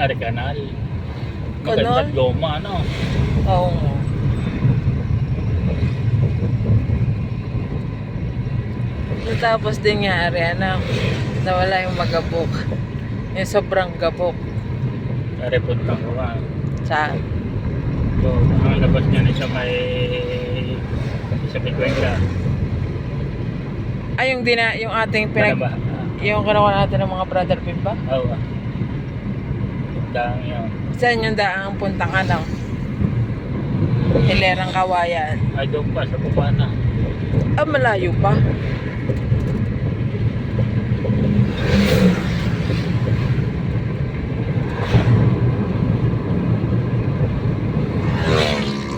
Ari kanal. Kanal? Magandang loma, ano? Oo. Tapos din nga, Ariana, nawala yung magabok. Yung sobrang gabok. Ari puntang ko nga. Sa, So, ang labas niya na siya may sa Pigwengka. ay, yung ating Ano ba? yung kanawa natin ng mga brother Pimba? Oo. Dang yun. Saan yung daang puntang ano? Hilerang Kawayan. Ay, doon pa, sa Bukana. Ah, malayo pa.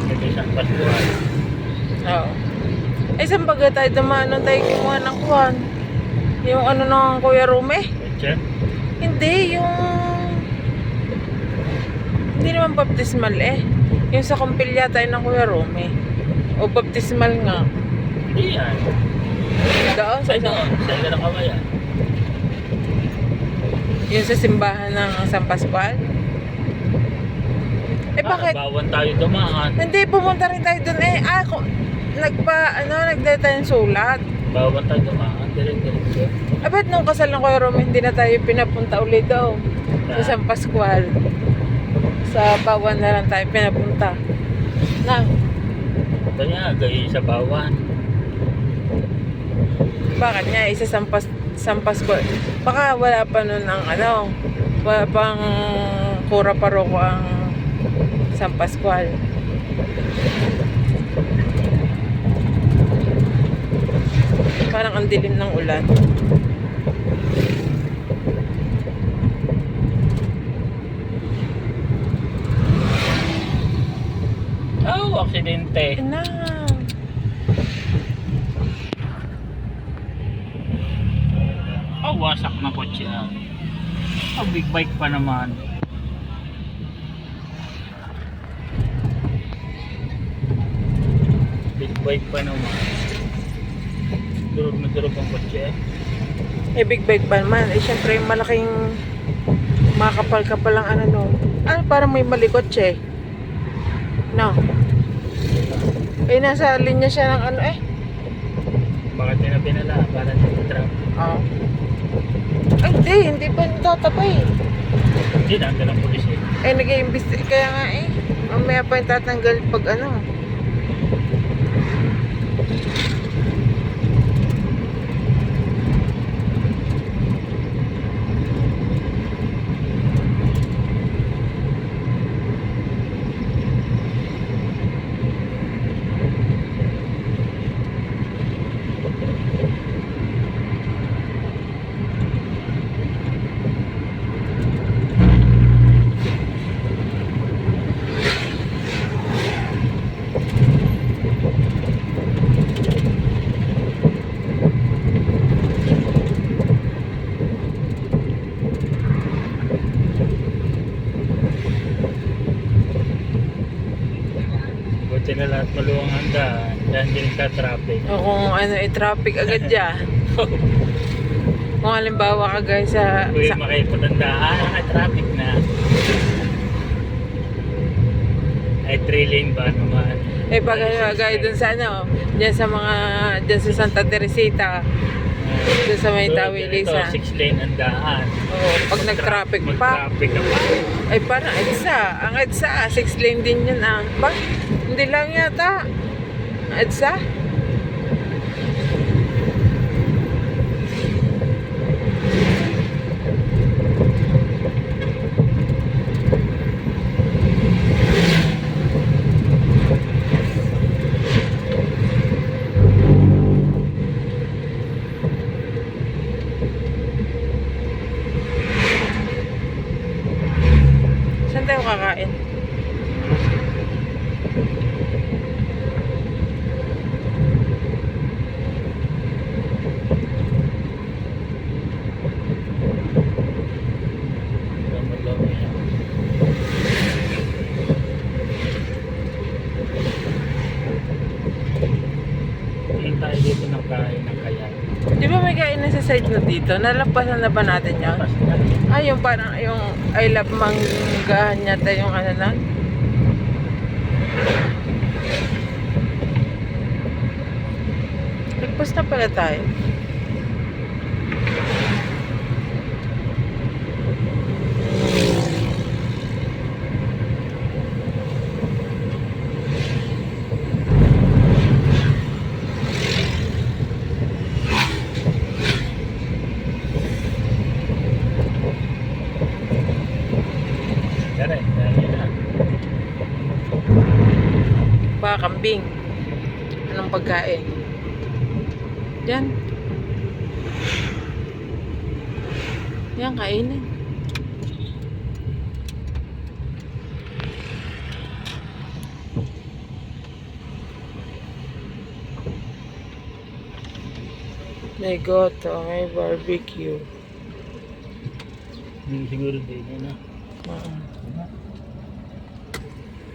Ito isang Pascual. Oo. Eh, saan baga tayo dumaan nung tayo kimuha ng kuwan? Yung ano ng Kuya Rome? Check. Hindi, yung... Hindi naman baptismal eh. Yung sa kumpilya tayo ng Kuya Rome. O baptismal nga. Hindi yan. Doon Sa sa doon, sa Ilang Kawayan. yung sa simbahan ng San Pascual. Eh bakit? Bawan tayo dumaan. Hindi, pumunta rin tayo dun eh. Ah, nagdala tayong sulat. Bawan tayo dumaan. Direct-direct. Ah, ba't nung kasal ng Kuya Rome, hindi na tayo pinapunta ulit daw? Sa San Pascual. Sa Bawan na lang tayo pinapunta. Na, Ito niya, gay sa Bawan. bakit nga isa San Pascual? Baka wala pa nun ang ano, wala pang kura paroko ang San Pascual. Parang ang dilim ng ulan. Oh, aksidente. Na. Oh, wasak na kotse. Oh, big bike pa naman. Big bike pa naman. Durog na durog ang kotse. Eh, big bag pa naman. Eh, syempre, malaking makapal-kapal ang ano no. Ah, parang may malikot siya eh. No. Eh, nasa linya siya ng ano eh. Bakit pinapinala? Para sa truck. Oo. Ay, hindi pa tatabay. Hindi, nandun ang pulis eh. Eh, nag-i-imbesti. Kaya nga eh. Mamaya pa yung tatanggal pag ano. Buti na lahat maluwang handa. Dahil hindi nagka-traffic. O kung ano eh, traffic agad dyan. Kung halimbawa ka guys sa... Uy, makipatandaan. Naka-traffic na. Ay, 3-lane ba naman? Eh, gaya dun sa ano, dyan sa mga, dyan sa Santa Teresita, dun sa may Tawilisan. Ito, 6-lane ang daan. Oo, pag nag-traffic pa, Mag-traffic ka pa. ay parang EDSA. Ang EDSA, 6 lane din yun ah. Ba? Hindi lang yata. EDSA? Saan tayo kakain? Di ba may kainan sa side na dito? Nalampasan na ba natin yun? Tapos na. Ah, yung parang yung I love manggahan yata yung ano na. Lagpas na pala tayo. Dere, dere na. Baka kambing. Anong pagkain? Yan. Yan, kainin. May goto, may barbecue. Hindi siguro din na. Oo.